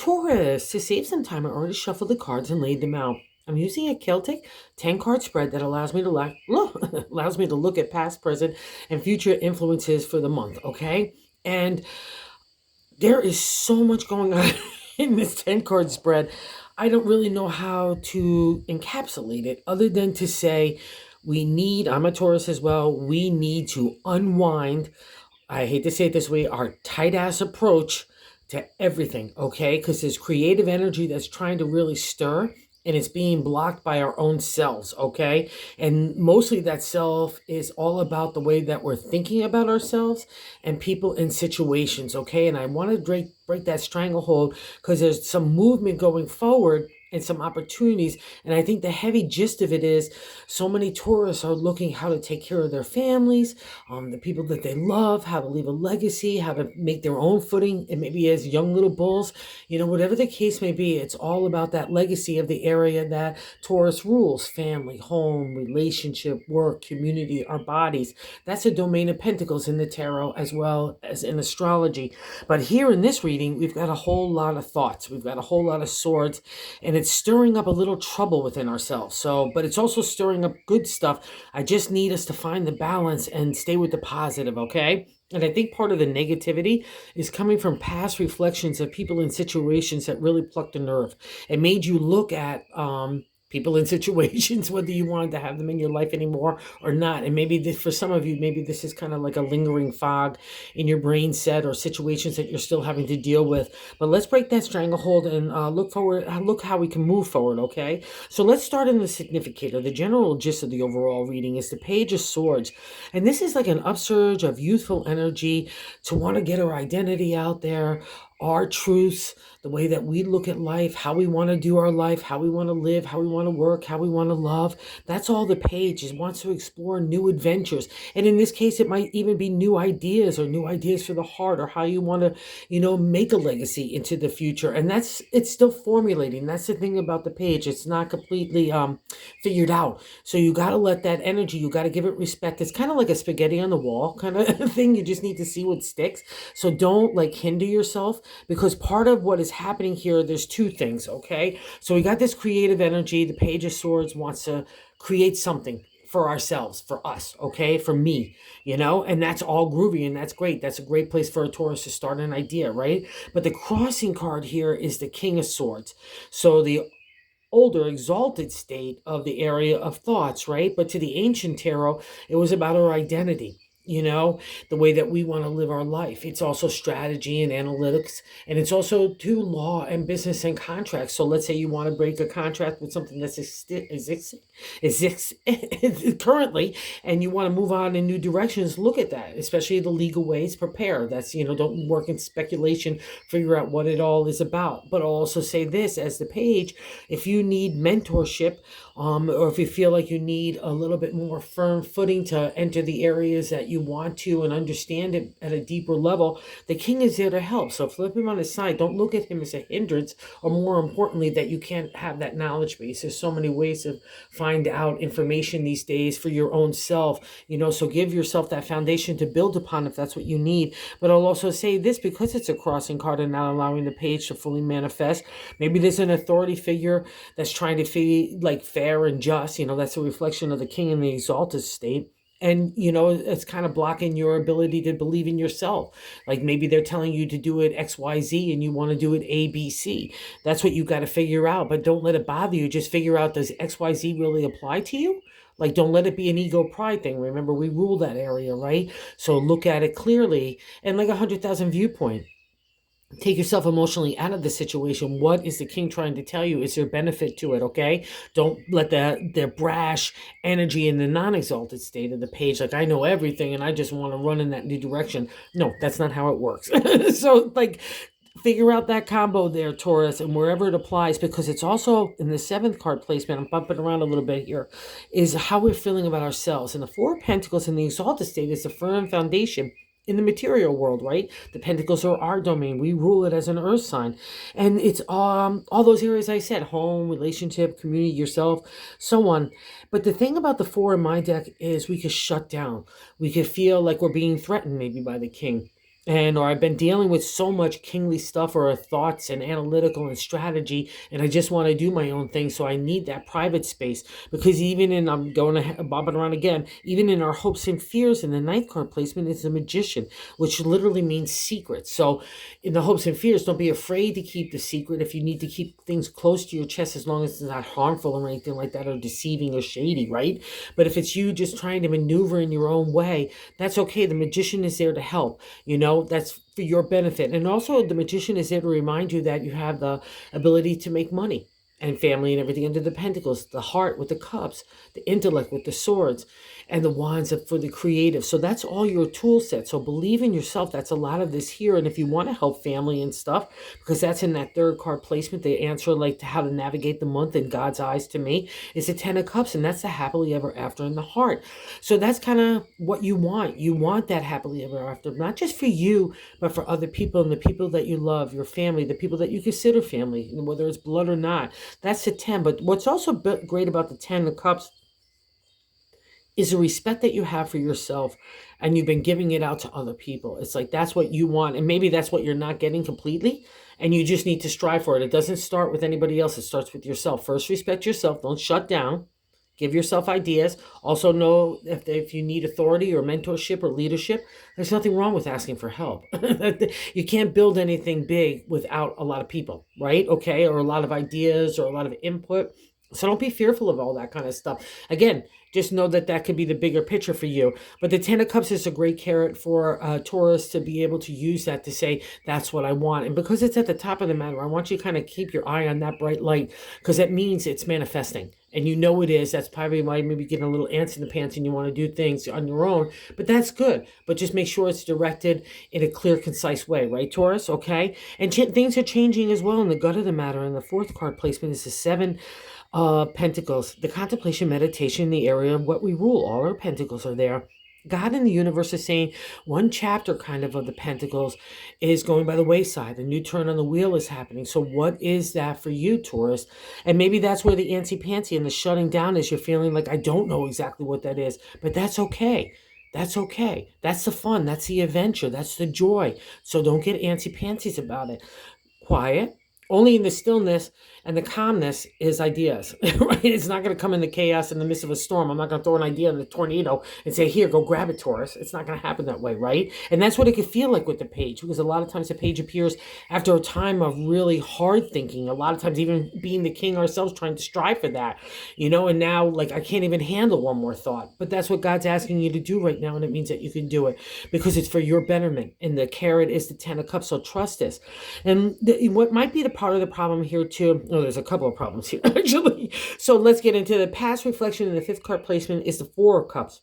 Taurus, to save some time, I already shuffled the cards and laid them out. I'm using a Celtic 10-card spread that allows me to allows me to look at past, present, and future influences for the month, okay? And there is so much going on in this 10-card spread. I don't really know how to encapsulate it other than to say I'm a Taurus as well, we need to unwind, I hate to say it this way, our tight ass approach to everything, okay? Because there's creative energy that's trying to really stir and it's being blocked by our own selves, okay? And mostly that self is all about the way that we're thinking about ourselves and people and situations, okay? And I want to break that stranglehold because there's some movement going forward and some opportunities. And I think the heavy gist of it is so many tourists are looking how to take care of their families, the people that they love, how to leave a legacy, how to make their own footing, and maybe as young little bulls, whatever the case may be, it's all about that legacy of the area that Taurus rules: family, home, relationship, work, community, our bodies. That's a domain of pentacles in the tarot as well as in astrology. But here in this reading, we've got a whole lot of thoughts. We've got a whole lot of swords, and it's stirring up a little trouble within ourselves. But it's also stirring up good stuff. I just need us to find the balance and stay with the positive, okay? And I think part of the negativity is coming from past reflections of people in situations that really plucked a nerve. It made you look at people in situations, whether you wanted to have them in your life anymore or not. And maybe for some of you, maybe this is kind of like a lingering fog in your brain set or situations that you're still having to deal with. But let's break that stranglehold and look how we can move forward, okay? So let's start in the significator. The general gist of the overall reading is the Page of Swords. And this is like an upsurge of youthful energy to want to get our identity out there, our truths, the way that we look at life, how we want to do our life, how we want to live, how we want to work, how we want to love. That's all the page is. Wants to explore new adventures. And in this case, it might even be new ideas for the heart, or how you want to, make a legacy into the future. And it's still formulating. That's the thing about the page. It's not completely figured out. So you got to let that energy, you got to give it respect. It's kind of like a spaghetti on the wall kind of thing. You just need to see what sticks. So don't hinder yourself, because part of what is happening here, there's two things, okay? So we got this creative energy. The Page of Swords wants to create something for ourselves, for us, okay? For me, and that's all groovy and that's great. That's a great place for a Taurus to start an idea, right? But the crossing card here is the King of Swords. So the older exalted state of the area of thoughts, right? But to the ancient tarot, it was about our identity, the way that we want to live our life. It's also strategy and analytics, and it's also to law and business and contracts. So let's say you want to break a contract with something that's exists currently, and you want to move on in new directions. Look at that, especially the legal ways. Prepare. That's, don't work in speculation. Figure out what it all is about. But I'll also say this as the page: if you need mentorship, or if you feel like you need a little bit more firm footing to enter the areas that you want to and understand it at a deeper level, the King is there to help. So flip him on his side. Don't look at him as a hindrance, or more importantly, that you can't have that knowledge base. There's so many ways to find out information these days for your own self, so give yourself that foundation to build upon if that's what you need. But I'll also say this, because it's a crossing card and not allowing the page to fully manifest, maybe there's an authority figure that's trying to feel like fair and just, that's a reflection of the King in the exalted state. And, it's kind of blocking your ability to believe in yourself. Like maybe they're telling you to do it XYZ and you want to do it ABC. That's what you got to figure out. But don't let it bother you. Just figure out, does XYZ really apply to you? Don't let it be an ego pride thing. Remember, we rule that area, right? So look at it clearly and 100,000 viewpoint. Take yourself emotionally out of the situation. What is the King trying to tell you? Is there benefit to it, okay? Don't let their brash energy in the non-exalted state of the page, I know everything and I just want to run in that new direction. No, that's not how it works. So, figure out that combo there, Taurus, and wherever it applies, because it's also in the 7th card placement, I'm bumping around a little bit here, is how we're feeling about ourselves. And the 4 of Pentacles in the exalted state is the firm foundation in the material world, right? The pentacles are our domain. We rule it as an earth sign. And it's all those areas I said: home, relationship, community, yourself, so on. But the thing about the 4 in my deck is we could shut down. We could feel like we're being threatened maybe by the King. or I've been dealing with so much kingly stuff or thoughts and analytical and strategy, and I just want to do my own thing. So I need that private space, because even in, I'm going to bobbing around again, even in our hopes and fears, in the ninth card placement is the magician, which literally means secret. So in the hopes and fears, don't be afraid to keep the secret. If you need to keep things close to your chest, as long as it's not harmful or anything like that, or deceiving or shady, right? But if it's you just trying to maneuver in your own way, that's okay. The magician is there to help. That's for your benefit. And also, the magician is there to remind you that you have the ability to make money and family and everything under the pentacles, the heart with the cups, the intellect with the swords, and the wands for the creative. So that's all your tool set. So believe in yourself. That's a lot of this here. And if you want to help family and stuff, because that's in that third card placement, the answer like to how to navigate the month in God's eyes to me is the 10 of cups, and that's the happily ever after in the heart. So that's kind of what you want. You want that happily ever after, not just for you, but for other people and the people that you love, your family, the people that you consider family, whether it's blood or not. That's the 10. But what's also great about the 10 of cups is the respect that you have for yourself, and you've been giving it out to other people. It's like that's what you want, and maybe that's what you're not getting completely, and you just need to strive for it. It doesn't start with anybody else. It starts with yourself. First, respect yourself. Don't shut down. Give yourself ideas. Also know if you need authority or mentorship or leadership, there's nothing wrong with asking for help. You can't build anything big without a lot of people, right? Okay, or a lot of ideas or a lot of input. So don't be fearful of all that kind of stuff. Again, just know that that could be the bigger picture for you. But the 10 of Cups is a great carrot for Taurus to be able to use that to say, that's what I want. And because it's at the top of the matter, I want you to kind of keep your eye on that bright light, because that means it's manifesting. And you know it is. That's probably why maybe getting a little ants in the pants and you want to do things on your own. But that's good. But just make sure it's directed in a clear, concise way. Right, Taurus? Okay? And things are changing as well in the gut of the matter. And the fourth card placement is the 7 Pentacles. The contemplation, meditation, the area of what we rule. All our Pentacles are there. God in the universe is saying one chapter kind of the Pentacles is going by the wayside. A new turn on the wheel is happening. So what is that for you, Taurus? And maybe that's where the antsy-pantsy and the shutting down is. You're feeling like, I don't know exactly what that is. But that's okay. That's okay. That's the fun. That's the adventure. That's the joy. So don't get antsy-pantsies about it. Quiet. Only in the stillness and the calmness is ideas, right? It's not going to come in the chaos in the midst of a storm. I'm not going to throw an idea in the tornado and say, here, go grab it, Taurus. It's not going to happen that way, right? And that's what it could feel like with the page, because a lot of times the page appears after a time of really hard thinking. A lot of times even being the king ourselves, trying to strive for that, and now like I can't even handle one more thought. But that's what God's asking you to do right now, and it means that you can do it because it's for your betterment. And the carrot is the 10 of Cups, so trust this. And what might be the part of the problem here too, there's a couple of problems here actually. So let's get into the past reflection. In the 5th card placement is the 4 of Cups.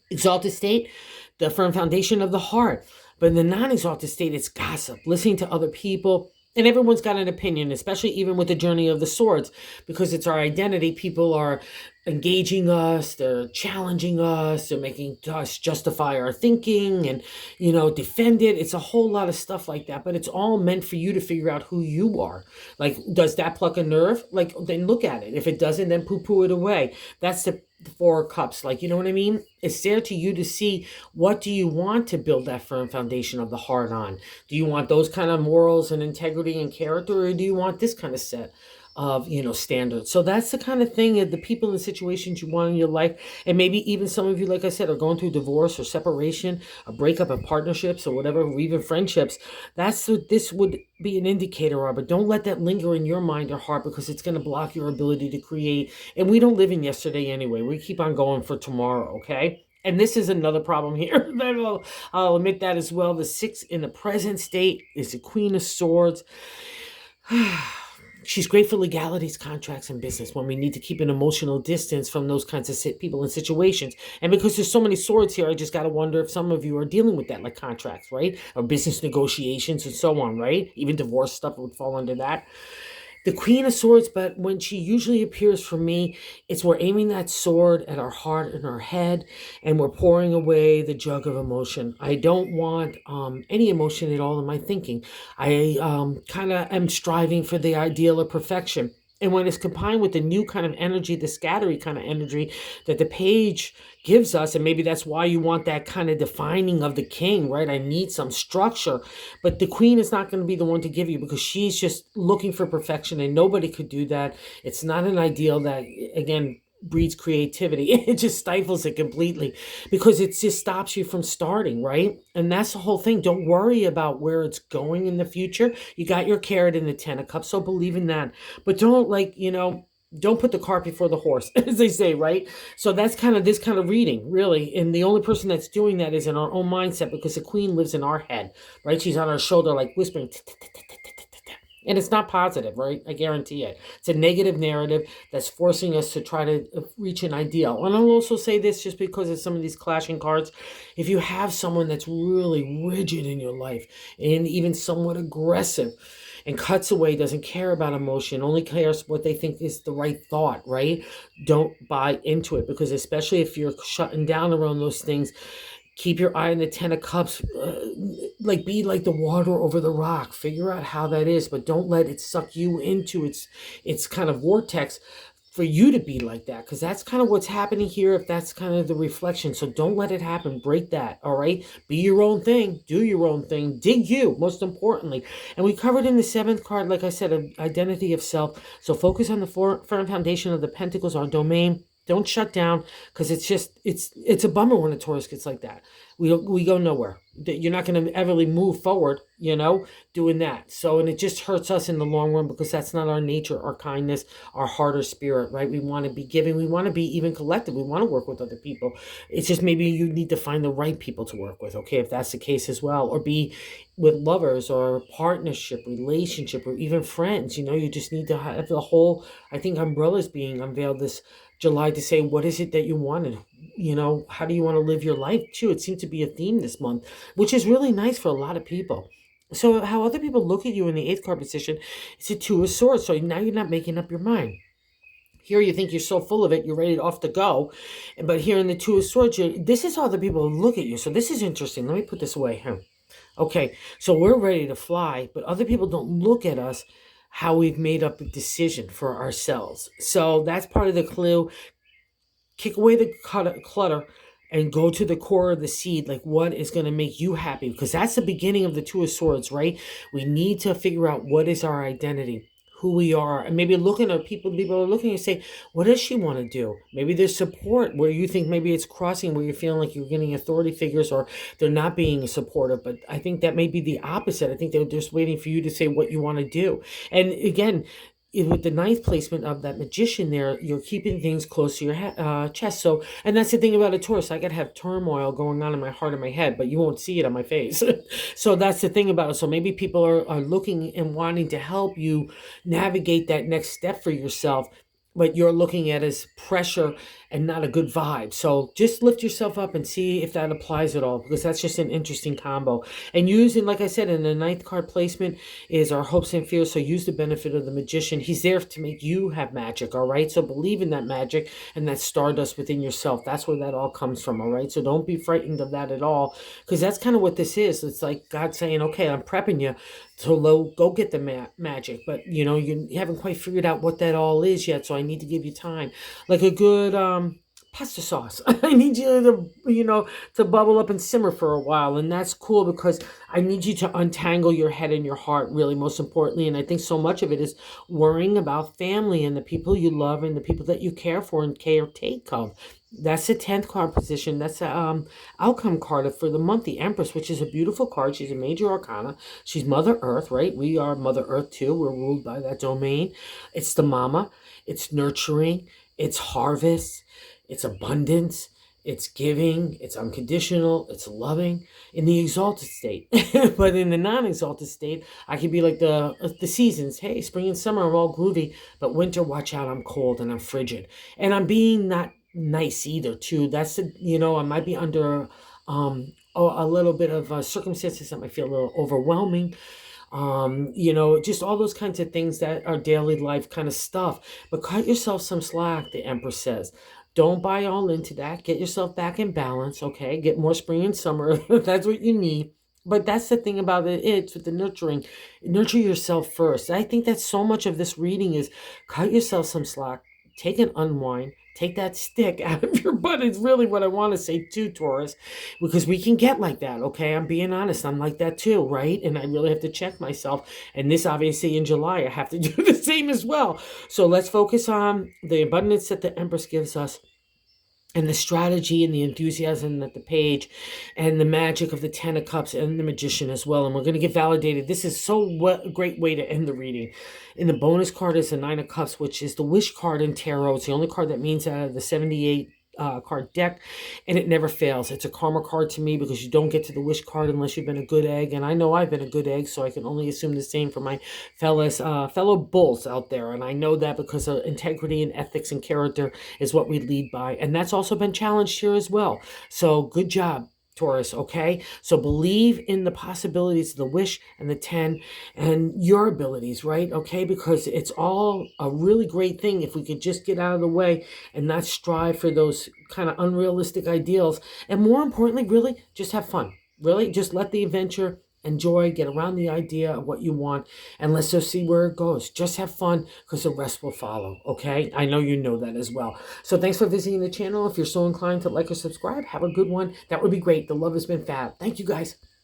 Exalted state, the firm foundation of the heart. But in the non-exalted state, it's gossip, listening to other people. And everyone's got an opinion, especially even with the journey of the swords, because it's our identity. People are engaging us, they're challenging us, they're making us justify our thinking and, defend it. It's a whole lot of stuff like that, but it's all meant for you to figure out who you are. Like, does that pluck a nerve? Like, then look at it. If it doesn't, then poo-poo it away. That's the 4 of Cups. Like, you know what I mean? It's there to you to see, what do you want to build that firm foundation of the heart on? Do you want those kind of morals and integrity and character, or do you want this kind of set of standards? So that's the kind of thing, of the people and situations you want in your life. And maybe even some of you, like I said, are going through divorce or separation, a breakup of partnerships or whatever, or even friendships. That's what this would be an indicator of. But don't let that linger in your mind or heart, because it's going to block your ability to create. And we don't live in yesterday anyway. We keep on going for tomorrow, okay? And this is another problem here. I'll admit that as well. The 6 in the present state is the Queen of Swords. She's great for legalities, contracts, and business when we need to keep an emotional distance from those kinds of people and situations. And because there's so many swords here, I just got to wonder if some of you are dealing with that, like contracts, right? Or business negotiations and so on, right? Even divorce stuff would fall under that. The Queen of Swords, but when she usually appears for me, it's we're aiming that sword at our heart and our head, and we're pouring away the jug of emotion. I don't want any emotion at all in my thinking. I kind of am striving for the ideal of perfection. And when it's combined with the new kind of energy, the scattery kind of energy that the page gives us, and maybe that's why you want that kind of defining of the king, right? I need some structure. But the queen is not going to be the one to give you, because she's just looking for perfection, and nobody could do that. It's not an ideal that, again, breeds creativity. It just stifles it completely, because it just stops you from starting, right? And that's the whole thing. Don't worry about where it's going in the future. You got your carrot in the 10 of cups, so believe in that. But don't, like, don't put the cart before the horse, as they say, right? So that's kind of this kind of reading, really. And the only person that's doing that is in our own mindset, because the queen lives in our head, right? She's on our shoulder, like whispering, and it's not positive, right? I guarantee it. It's a negative narrative that's forcing us to try to reach an ideal. And I'll also say this, just because of some of these clashing cards. If you have someone that's really rigid in your life, and even somewhat aggressive, and cuts away, doesn't care about emotion, only cares what they think is the right thought, right? Don't buy into it, because especially if you're shutting down around those things, keep your eye on the 10 of cups. Like, be like the water over the rock. Figure out how that is, but don't let it suck you into its kind of vortex for you to be like that, because that's kind of what's happening here, if that's kind of the reflection. So don't let it happen. Break that. All right, be your own thing, do your own thing, dig you, most importantly. And we covered in the 7th card, like I said, identity of self. So focus on the firm foundation of the pentacles, our domain. Don't shut down, because it's a bummer when a Taurus gets like that. We go nowhere. You're not going to ever move forward, doing that. So, and it just hurts us in the long run, because that's not our nature, our kindness, our heart or spirit, right? We want to be giving. We want to be even collective. We want to work with other people. It's just maybe you need to find the right people to work with, okay, if that's the case as well. Or be with lovers, or partnership, relationship, or even friends. You just need to have the whole, I think, umbrellas being unveiled this July, to say, what is it that you wanted? How do you want to live your life too? It seemed to be a theme this month, which is really nice for a lot of people. So how other people look at you in the 8th card position, it's a 2 of swords. So now you're not making up your mind. Here you think you're so full of it, you're ready off to go. But here in the 2 of swords, this is how other people look at you. So this is interesting. Let me put this away here. Okay, so we're ready to fly, but other people don't look at us how we've made up a decision for ourselves. So that's part of the clue. Kick away the clutter and go to the core of the seed. Like, what is going to make you happy? Because that's the beginning of the 2 of swords, right? We need to figure out what is our identity, who we are. And maybe looking at people are looking and say, what does she want to do? Maybe there's support where you think maybe it's crossing, where you're feeling like you're getting authority figures, or they're not being supportive. But I think that may be the opposite. I think they're just waiting for you to say what you want to do. And again, with the 9th placement of that magician there, you're keeping things close to your chest. So, and that's the thing about a Taurus. I could have turmoil going on in my heart and my head, but you won't see it on my face. So that's the thing about it. So maybe people are looking and wanting to help you navigate that next step for yourself, but you're looking at as pressure and not a good vibe. So just lift yourself up and see if that applies at all, because that's just an interesting combo. And using, like I said, in the 9th card placement is our hopes and fears. So use the benefit of the magician. He's there to make you have magic, all right? So believe in that magic and that stardust within yourself. That's where that all comes from, all right? So don't be frightened of that at all, because that's kind of what this is. It's like God saying, okay, I'm prepping you to go get the magic, but you haven't quite figured out what that all is yet, so I need to give you time. Like a good pasta sauce. I need you to bubble up and simmer for a while, and that's cool, because I need you to untangle your head and your heart, really, most importantly. And I think so much of it is worrying about family and the people you love and the people that you care for and take of. That's the 10th card position. That's a outcome card for the month, the Empress, which is a beautiful card. She's a major arcana. She's Mother Earth, right? We are Mother Earth too. We're ruled by that domain. It's the mama. It's nurturing. It's harvest. It's abundance. It's giving. It's unconditional. It's loving in the exalted state. But in the non-exalted state, I could be like the seasons. Hey, spring and summer are all groovy, but winter, watch out, I'm cold and I'm frigid. And I'm being not nice either too. That's I might be under a little bit of circumstances that might feel a little overwhelming. Just all those kinds of things that are daily life kind of stuff. But cut yourself some slack, the Empress says. Don't buy all into that. Get yourself back in balance, okay? Get more spring and summer. That's what you need. But that's the thing about it. It's with the nurturing. Nurture yourself first. I think that so much of this reading is cut yourself some slack, take an unwind, take that stick out of your butt. Is really what I want to say too, Taurus, because we can get like that. Okay, I'm being honest. I'm like that too, right? And I really have to check myself. And this obviously in July, I have to do the same as well. So let's focus on the abundance that the Empress gives us, and the strategy and the enthusiasm at the page, and the magic of the Ten of Cups and the Magician as well. And we're going to get validated. This is a great way to end the reading. And the bonus card is the Nine of Cups, which is the wish card in tarot. It's the only card that means out of the 78 card deck, and it never fails. It's a karma card to me because you don't get to the wish card unless you've been a good egg, and I know I've been a good egg, so I can only assume the same for my fellow bulls out there. And I know that because integrity and ethics and character is what we lead by, and that's also been challenged here as well. So good job, Taurus. Okay, so believe in the possibilities of the wish and the 10 and your abilities, right? Okay, because it's all a really great thing if we could just get out of the way and not strive for those kind of unrealistic ideals, and more importantly, really just have fun. Really just let the adventure, enjoy, get around the idea of what you want, and let's just see where it goes. Just have fun, because the rest will follow. Okay, I know you know that as well. So thanks for visiting the channel. If you're so inclined to like or subscribe, have a good one. That would be great. The love has been fab. Thank you, guys.